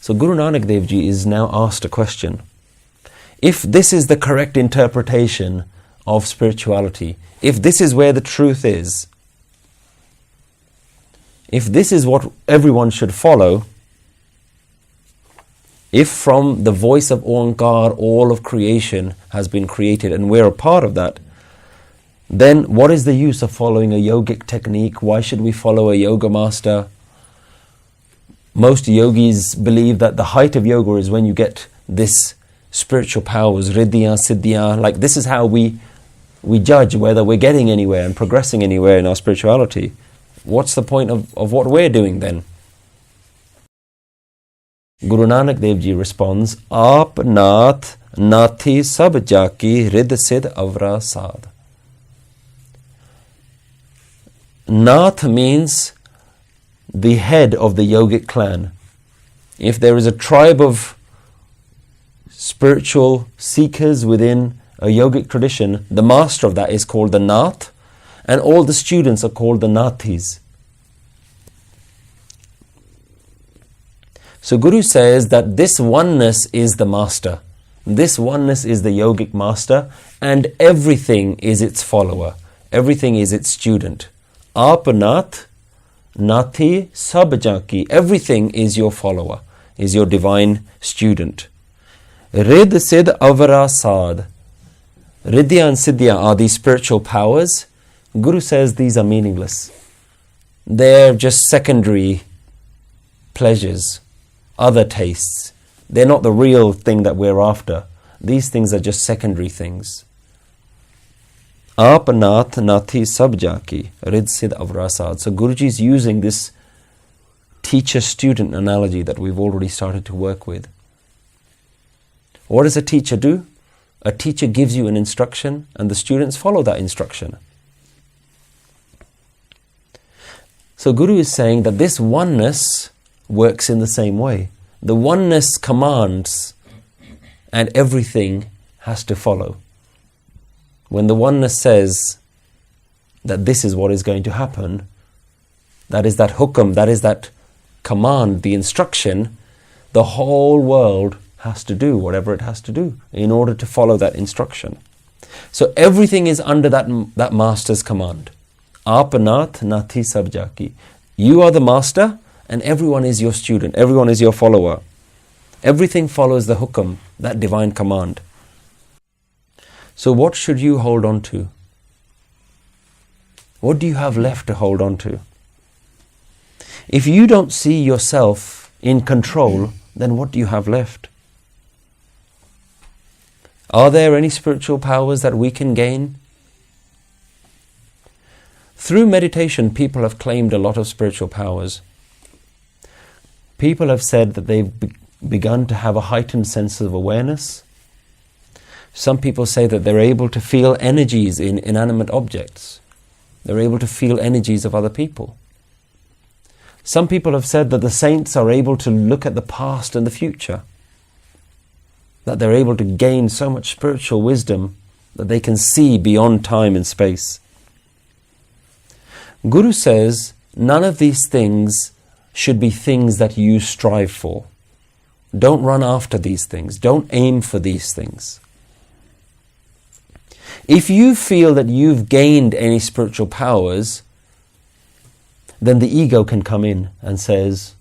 So Guru Nanak Dev Ji is now asked a question. If this is the correct interpretation of spirituality, if this is where the truth is, if this is what everyone should follow, if from the voice of Onkar all of creation has been created and we're a part of that, then what is the use of following a yogic technique? Why should we follow a yoga master? Most yogis believe that the height of yoga is when you get this spiritual powers, riddhya, siddhya. Like this is how we judge whether we're getting anywhere and progressing anywhere in our spirituality. What's the point of what we're doing then? Guru Nanak Dev Ji responds, Aap Nath Nathi Sab Jaki Riddh Siddh Avra Sad. Nath means the head of the yogic clan. If there is a tribe of spiritual seekers within a yogic tradition, the master of that is called the Nath, and all the students are called the Nathis. So Guru says that this oneness is the master. This oneness is the yogic master, and everything is its follower. Everything is its student. Aap Nath, Nathi Sab Jaki. Everything is your follower, is your divine student. Riddh Siddh Avara Sad. Riddhya and Siddhya are these spiritual powers. Guru says these are meaningless. They're just secondary pleasures, other tastes. They're not the real thing that we're after. These things are just secondary things. Aap Nath Nathi Sab Jaki Riddh Siddh Avra Sad. So Guruji is using this teacher-student analogy that we've already started to work with. What does a teacher do? A teacher gives you an instruction and the students follow that instruction. So Guru is saying that this oneness works in the same way. The oneness commands and everything has to follow. When the oneness says that this is what is going to happen, that is that hukam, that is that command, the instruction, the whole world has to do whatever it has to do in order to follow that instruction. So everything is under that master's command. Aap Nath Nathi Sab Jaki. You are the master and everyone is your student, everyone is your follower. Everything follows the hukam, that divine command. So what should you hold on to? What do you have left to hold on to? If you don't see yourself in control, then what do you have left? Are there any spiritual powers that we can gain? Through meditation, people have claimed a lot of spiritual powers. People have said that they've begun to have a heightened sense of awareness. Some people say that they're able to feel energies in inanimate objects. They're able to feel energies of other people. Some people have said that the saints are able to look at the past and the future. That they're able to gain so much spiritual wisdom that they can see beyond time and space. Guru says none of these things should be things that you strive for. Don't run after these things. Don't aim for these things. If you feel that you've gained any spiritual powers, then the ego can come in and says,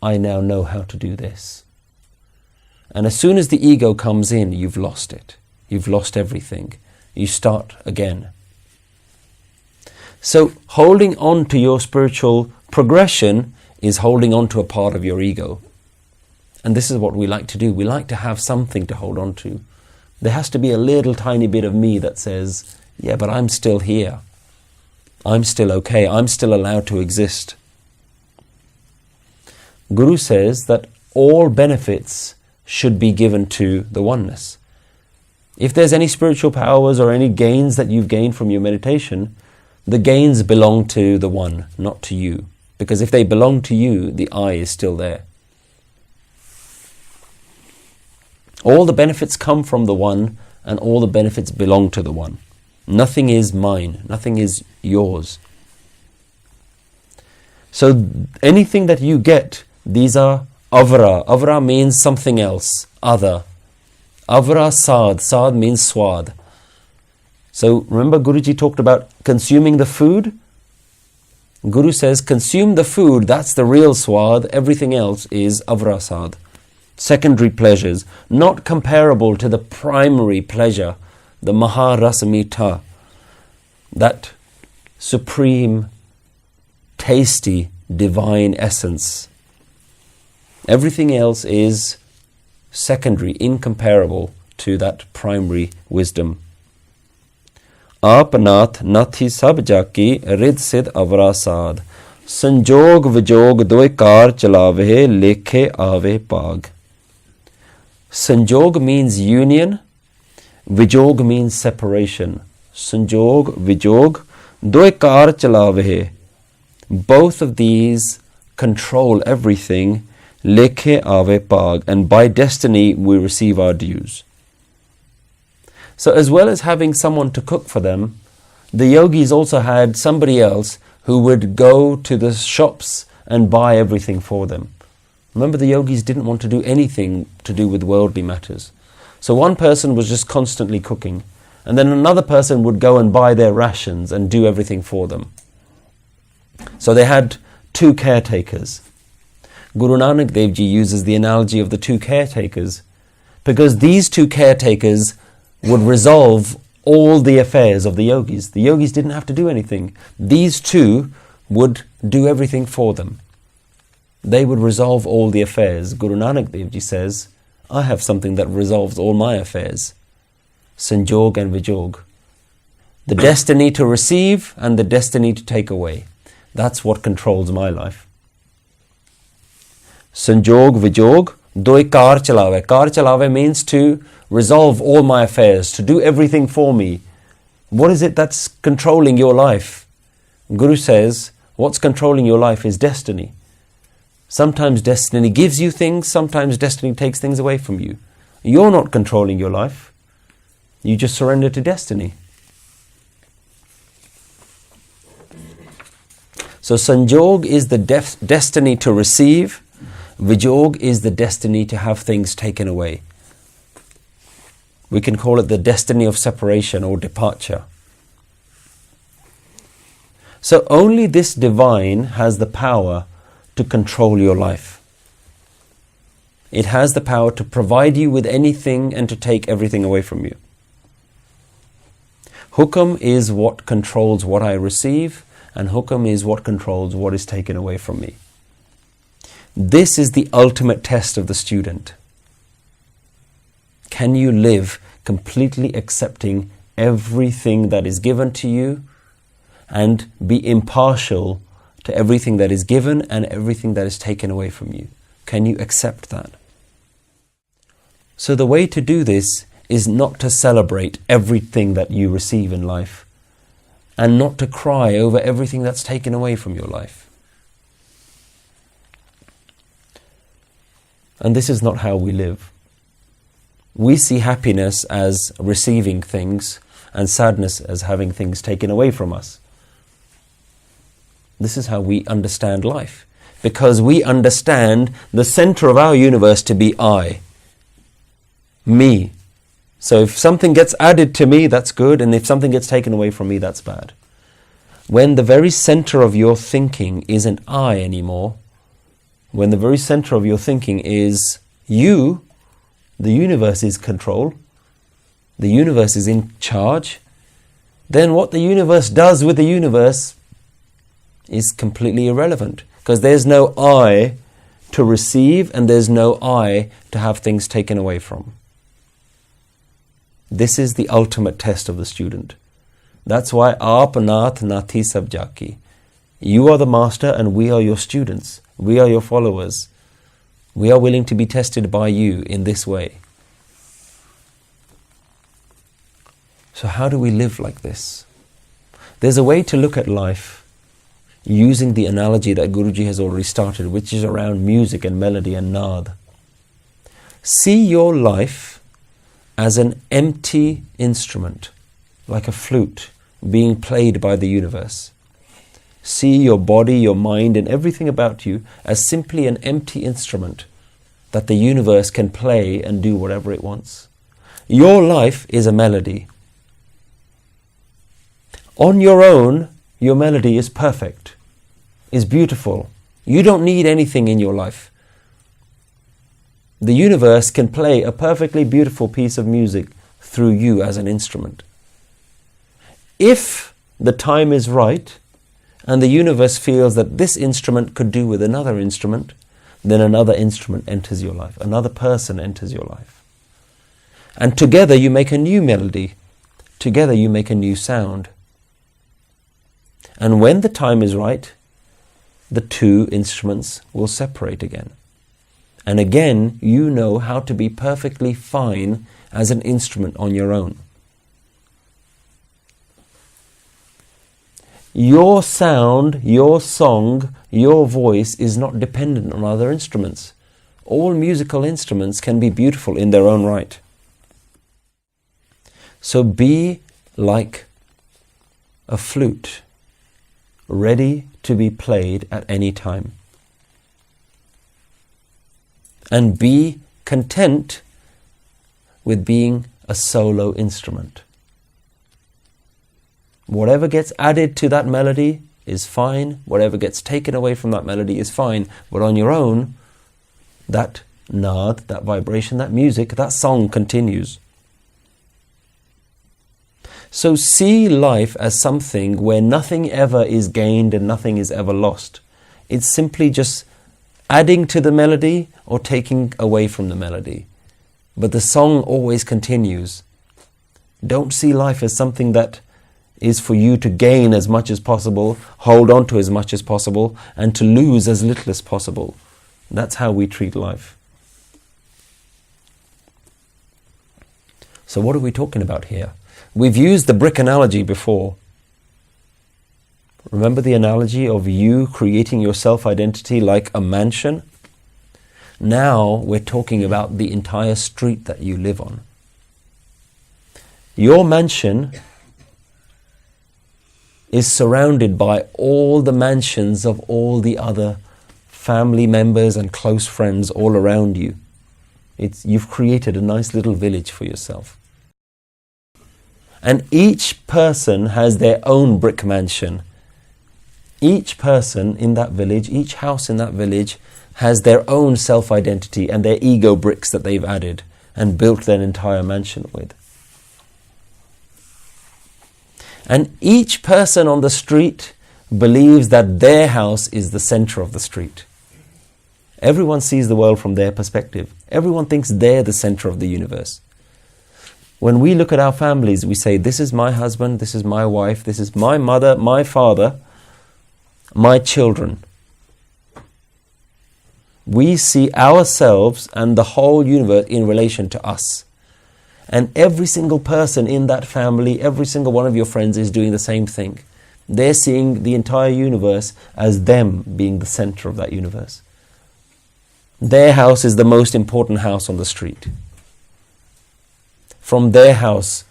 I now know how to do this. And as soon as the ego comes in, you've lost it. You've lost everything. You start again. So holding on to your spiritual progression is holding on to a part of your ego. And this is what we like to do. We like to have something to hold on to. There has to be a little tiny bit of me that says, yeah, but I'm still here. I'm still okay. I'm still allowed to exist. Guru says that all benefits should be given to the oneness. If there's any spiritual powers or any gains that you've gained from your meditation, the gains belong to the one, not to you. Because if they belong to you, the I is still there. All the benefits come from the one, and all the benefits belong to the one. Nothing is mine. Nothing is yours. So anything that you get, these are Avra. Avra means something else, other. Avra sad. Sad means swad. So remember Guruji talked about consuming the food? Guru says consume the food, that's the real swad, everything else is avra sad. Secondary pleasures, not comparable to the primary pleasure, the maharasamita, that supreme, tasty, divine essence. Everything else is secondary, incomparable to that primary wisdom. आप नाथ नाथी सब जाकी rhythm सिद अवरा साध संजोग विजोग दोए car चलावे लेखे आवे पाग. Sanjog means union, Vijog means separation. Sanjog, Vijog, doe kar chalave. Both of these control everything, lekhe ave pag, and by destiny we receive our dues. So as well as having someone to cook for them, the yogis also had somebody else who would go to the shops and buy everything for them. Remember, the yogis didn't want to do anything to do with worldly matters. So one person was just constantly cooking, and then another person would go and buy their rations and do everything for them. So they had two caretakers. Guru Nanak Dev Ji uses the analogy of the two caretakers because these two caretakers would resolve all the affairs of the yogis. The yogis didn't have to do anything. These two would do everything for them. They would resolve all the affairs. Guru Nanak Dev Ji says, I have something that resolves all my affairs. Sanjog and Vijog. The destiny to receive and the destiny to take away. That's what controls my life. Sanjog, Vijog, doi kar chalave. Kar chalave means to resolve all my affairs, to do everything for me. What is it that's controlling your life? Guru says, what's controlling your life is destiny. Sometimes destiny gives you things, sometimes destiny takes things away from you. You're not controlling your life. You just surrender to destiny. So Sanjog is the destiny to receive. Vijog is the destiny to have things taken away. We can call it the destiny of separation or departure. So only this divine has the power to control your life. It has the power to provide you with anything and to take everything away from you. Hukam is what controls what I receive, and hukam is what controls what is taken away from me. This is the ultimate test of the student. Can you live completely accepting everything that is given to you and be impartial to everything that is given and everything that is taken away from you? Can you accept that? So the way to do this is not to celebrate everything that you receive in life and not to cry over everything that's taken away from your life. And this is not how we live. We see happiness as receiving things and sadness as having things taken away from us. This is how we understand life, because we understand the center of our universe to be I, me. So if something gets added to me, that's good, and if something gets taken away from me, that's bad. When the very center of your thinking isn't I anymore, when the very center of your thinking is you, the universe is control, the universe is in charge, then what the universe does with the universe is completely irrelevant, because there's no I to receive and there's no I to have things taken away from. This is the ultimate test of the student. That's why Aap Nath Nathi Sab Jaki. You are the master and we are your students. We are your followers. We are willing to be tested by you in this way. So how do we live like this? There's a way to look at life using the analogy that Guruji has already started, which is around music and melody and naad. See your life as an empty instrument, like a flute being played by the universe. See your body, your mind, and everything about you as simply an empty instrument that the universe can play and do whatever it wants. Your life is a melody. On your own, your melody is perfect, is beautiful. You don't need anything in your life. The universe can play a perfectly beautiful piece of music through you as an instrument. If the time is right, and the universe feels that this instrument could do with another instrument, then another instrument enters your life, another person enters your life. And together you make a new melody, together you make a new sound. And when the time is right, the two instruments will separate again. And again, you know how to be perfectly fine as an instrument on your own. Your sound, your song, your voice is not dependent on other instruments. All musical instruments can be beautiful in their own right. So be like a flute, ready to be played at any time. And be content with being a solo instrument. Whatever gets added to that melody is fine. Whatever gets taken away from that melody is fine. But on your own, that naad, that vibration, that music, that song continues. So see life as something where nothing ever is gained and nothing is ever lost. It's simply just adding to the melody or taking away from the melody. But the song always continues. Don't see life as something that is for you to gain as much as possible, hold on to as much as possible, and to lose as little as possible. That's how we treat life. So what are we talking about here? We've used the brick analogy before. Remember the analogy of you creating your self-identity like a mansion? Now we're talking about the entire street that you live on. Your mansion is surrounded by all the mansions of all the other family members and close friends all around you. You've created a nice little village for yourself. And each person has their own brick mansion. Each person in that village, each house in that village has their own self-identity and their ego bricks that they've added and built their entire mansion with. And each person on the street believes that their house is the center of the street. Everyone sees the world from their perspective. Everyone thinks they're the center of the universe. When we look at our families, we say, this is my husband, this is my wife, this is my mother, my father, my children. We see ourselves and the whole universe in relation to us. And every single person in that family, every single one of your friends is doing the same thing. They're seeing the entire universe as them being the center of that universe. Their house is the most important house on the street. From their house,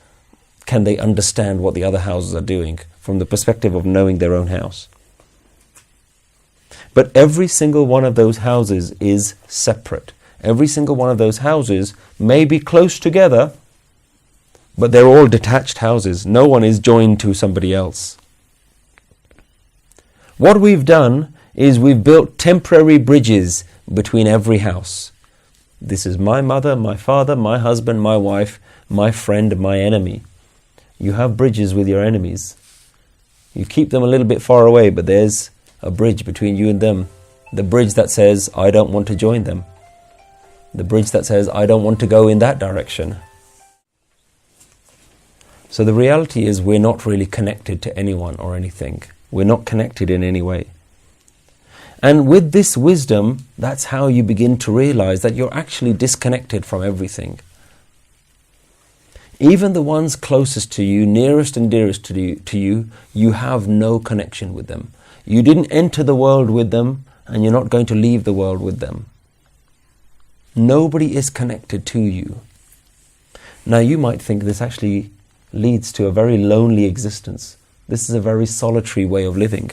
can they understand what the other houses are doing from the perspective of knowing their own house. But every single one of those houses is separate. Every single one of those houses may be close together, but they're all detached houses. No one is joined to somebody else. What we've done is we've built temporary bridges between every house. This is my mother, my father, my husband, my wife, my friend, my enemy. You have bridges with your enemies. You keep them a little bit far away, but there's a bridge between you and them. The bridge that says, I don't want to join them. The bridge that says, I don't want to go in that direction. So the reality is we're not really connected to anyone or anything. We're not connected in any way. And with this wisdom, that's how you begin to realize that you're actually disconnected from everything. Even the ones closest to you, nearest and dearest to you, you have no connection with them. You didn't enter the world with them, and you're not going to leave the world with them. Nobody is connected to you. Now you might think this actually leads to a very lonely existence. This is a very solitary way of living.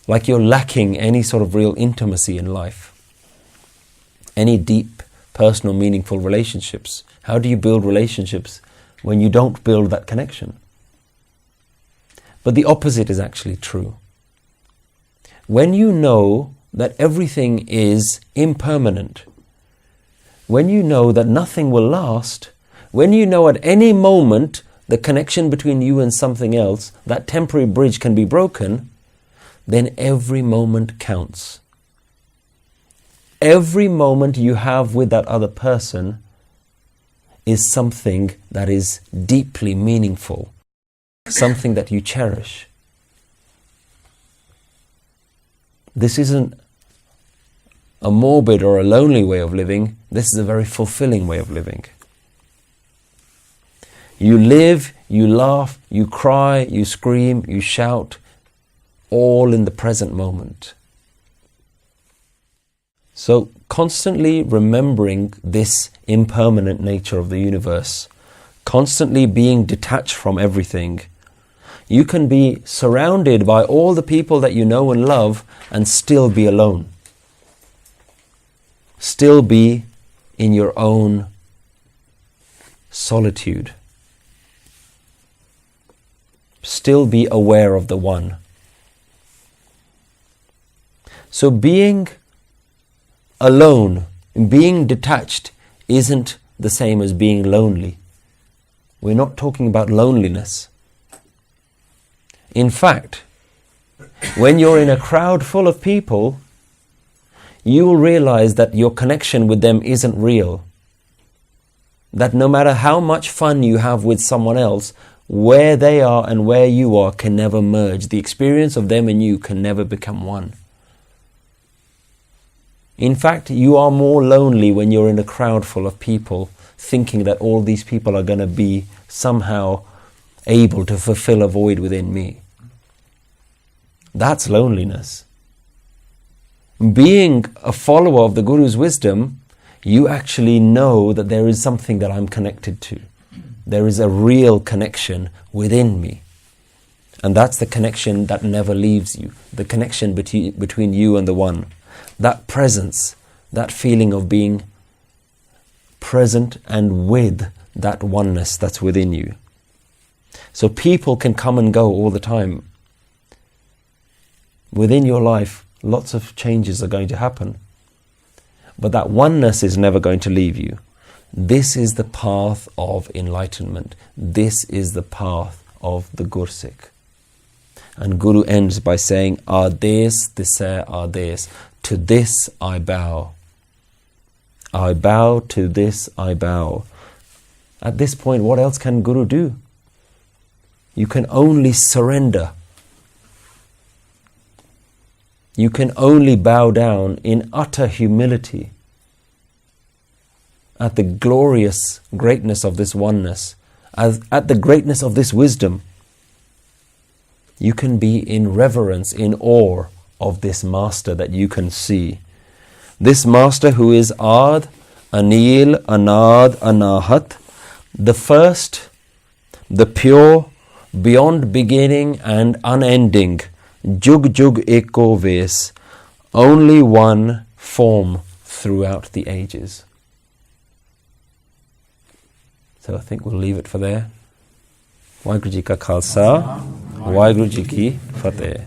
Like you're lacking any sort of real intimacy in life. any deep, personal, meaningful relationships. How do you build relationships when you don't build that connection? But the opposite is actually true. When you know that everything is impermanent, when you know that nothing will last, when you know at any moment the connection between you and something else, that temporary bridge can be broken, then every moment counts. Every moment you have with that other person is something that is deeply meaningful, something that you cherish. This isn't a morbid or a lonely way of living. This is a very fulfilling way of living. You live, you laugh, you cry, you scream, you shout, all in the present moment. So constantly remembering this impermanent nature of the universe, constantly being detached from everything, you can be surrounded by all the people that you know and love and still be alone. Still be in your own solitude. Still be aware of the one. So being alone, being detached, isn't the same as being lonely. We're not talking about loneliness. In fact, when you're in a crowd full of people, you will realize that your connection with them isn't real. That no matter how much fun you have with someone else, where they are and where you are can never merge. The experience of them and you can never become one. In fact, you are more lonely when you're in a crowd full of people, thinking that all these people are going to be somehow able to fulfill a void within me. That's loneliness. Being a follower of the Guru's wisdom, you actually know that there is something that I'm connected to. There is a real connection within me. And that's the connection that never leaves you. The connection between you and the one. That presence, that feeling of being present and with that oneness that's within you. So people can come and go all the time. Within your life, lots of changes are going to happen. But that oneness is never going to leave you. This is the path of enlightenment. This is the path of the Gursik. And Guru ends by saying, Ades dise Ades. To this I bow. I bow, to this I bow. At this point, what else can Guru do? You can only surrender. You can only bow down in utter humility at the glorious greatness of this oneness, at the greatness of this wisdom. You can be in reverence, in awe of this master that you can see. This master who is Ad, Anil, Anad, Anahat, the first, the pure, beyond beginning and unending, Jug Jug Eko Ves, only one form throughout the ages. So I think we'll leave it for there. Waheguru Ji Ka Khalsa, Waheguru Ji Ki Fateh.